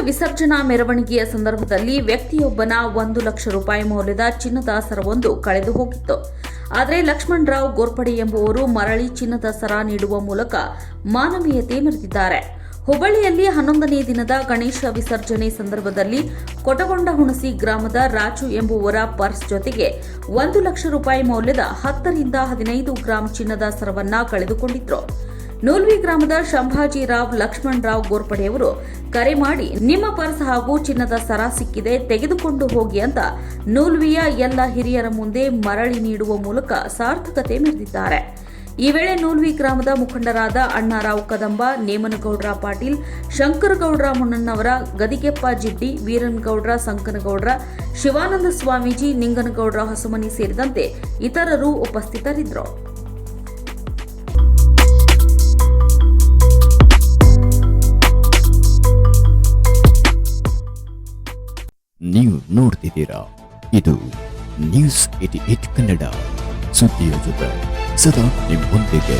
ವಿಸರ್ಜನಾ ಮೆರವಣಿಗೆಯ ಸಂದರ್ಭದಲ್ಲಿ ವ್ಯಕ್ತಿಯೊಬ್ಬನ 1 ಲಕ್ಷ ರೂಪಾಯಿ ಮೌಲ್ಯದ ಚಿನ್ನದ ಸರವೊಂದು ಕಳೆದು ಹೋಗಿತ್ತು. ಆದರೆ ಲಕ್ಷ್ಮಣರಾವ್ ಗೋರ್ಪಡೆ ಎಂಬುವರು ಮರಳಿ ಚಿನ್ನದ ಸರ ನೀಡುವ ಮೂಲಕ ಮಾನವೀಯತೆ ಮೆರೆದಿದ್ದಾರೆ. ಹುಬ್ಬಳ್ಳಿಯಲ್ಲಿ 11ನೇ ದಿನದ ಗಣೇಶ ವಿಸರ್ಜನೆ ಸಂದರ್ಭದಲ್ಲಿ ಕೊಟಗೊಂಡಹುಣಸಿ ಗ್ರಾಮದ ರಾಜು ಎಂಬುವರ ಪರ್ಸ್ ಜೊತೆಗೆ 1 ಲಕ್ಷ ರೂಪಾಯಿ ಮೌಲ್ಯದ 10 ರಿಂದ 15 ಗ್ರಾಂ ಚಿನ್ನದ ಸರವನ್ನ ಕಳೆದುಕೊಂಡಿದ್ರು. ನೂಲ್ವಿ ಗ್ರಾಮದ ಶಂಭಾಜಿರಾವ್ ಲಕ್ಷ್ಮಣರಾವ್ ಗೋರ್ಪಡೆಯವರು ಕರೆ ಮಾಡಿ ನಿಮ್ಮ ಪರ್ಸ್ ಹಾಗೂ ಚಿನ್ನದ ಸರ ಸಿಕ್ಕಿದೆ, ತೆಗೆದುಕೊಂಡು ಹೋಗಿ ಅಂತ ನೂಲ್ವಿಯ ಎಲ್ಲ ಹಿರಿಯರ ಮುಂದೆ ಮರಳಿ ನೀಡುವ ಮೂಲಕ ಸಾರ್ಥಕತೆ ಮೆರೆದಿದ್ದಾರೆ. ಈ ವೇಳೆ ನೂಲ್ವಿ ಗ್ರಾಮದ ಮುಖಂಡರಾದ ಅಣ್ಣಾರಾವ್ ಕದಂಬ, ನೇಮನಗೌಡ್ರ ಪಾಟೀಲ್, ಶಂಕರಗೌಡ್ರ ಮುನ್ನಣ್ಣವರ, ಗದಿಗೆಪ್ಪ ಜಿಡ್ಡಿ, ವೀರನಗೌಡ್ರ ಸಂಕನಗೌಡ್ರ, ಶಿವಾನಂದ ಸ್ವಾಮೀಜಿ, ನಿಂಗನಗೌಡ್ರ ಹೊಸಮನಿ ಸೇರಿದಂತೆ ಇತರರು ಉಪಸ್ಥಿತರಿದ್ದರು. ನೀವು ನೋಡ್ತಿದ್ದೀರಾ, ಇದು ನ್ಯೂಸ್ 88 ಕನ್ನಡ, ಸುದ್ದಿಯ ಜೊತೆ ಸದಾ ನಿಮ್ಮೊಂದಿಗೆ.